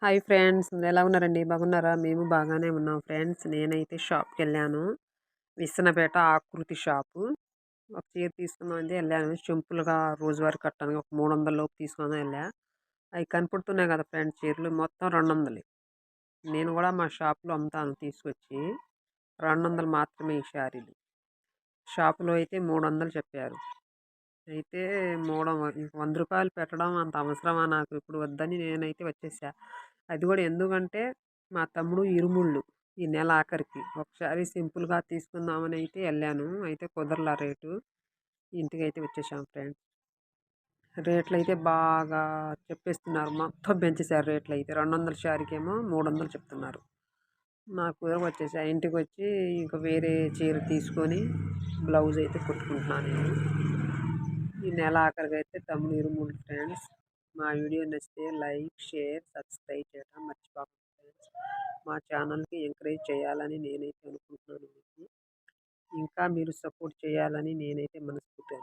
Hi friends ఎలా ఉన్నారండి? బాగున్నారా? మేము బాగానే ఉన్నాం ఫ్రెండ్స్. నేనైతే షాప్‌కెళ్ళాను. విస్సన్నపేట ఆకృతి షాపు. ఒక చీర తీసుకుందామని ఎళ్ళాను. సింపుల్‌గా రోజువారీ కట్టడానికి ఒక 300 లోపు తీసుకుందాం ఎళ్ళా. అయి కనపడుతున్నాయి కదా ఫ్రెండ్స్ చీరలు మొత్తం 200. నేను గూడా మా షాప్‌లో అమ్ముతాను తీసుకొచ్చి. 200 మాత్రమే ఈ శారీలు. షాపులో అయితే 300 చెప్పారు. అయితే ఇంక రూ. 100 పెట్టడం అంత అవసరమా నాకు ఇప్పుడు వద్దని నేనైతే వచ్చేసా. అది కూడా ఎందుకంటే మా తమ్ముడు ఇరుముళ్ళు ఈ నెల ఆఖరికి. ఒకసారి సింపుల్‌గా తీసుకుందామని అయితే ఎళ్ళాను. అయితే కుదరలా రేటు. ఇంటికైతే వచ్చేసాం ఫ్రెండ్స్. రేట్లయితే బాగా చెప్పేస్తున్నారు. మొత్తం పెంచేశారు రేట్లయితే. 200 శారీకేమో 300 చెప్తున్నారు. నాకు వచ్చేసా. ఇంటికొచ్చి ఇంక వేరే చీర తీసుకొని బ్లౌజ్ అయితే కుట్టుకుంటున్నాను నేను. ఈ నెల ఆఖరికైతే తమ్ముడు ఇరుముళ్ళు ఫ్రెండ్స్. మా వీడియో నచ్చితే లైక్, షేర్, సబ్స్క్రైబ్ చేయడం మర్చిపోకండి ఫ్రెండ్స్. మా ఛానల్‌కి ఎంకరేజ్ చేయాలని నేనైతే అనుకుంటున్నాను మీకు. ఇంకా మీరు సపోర్ట్ చేయాలని నేనైతే మనస్ఫూర్తిగా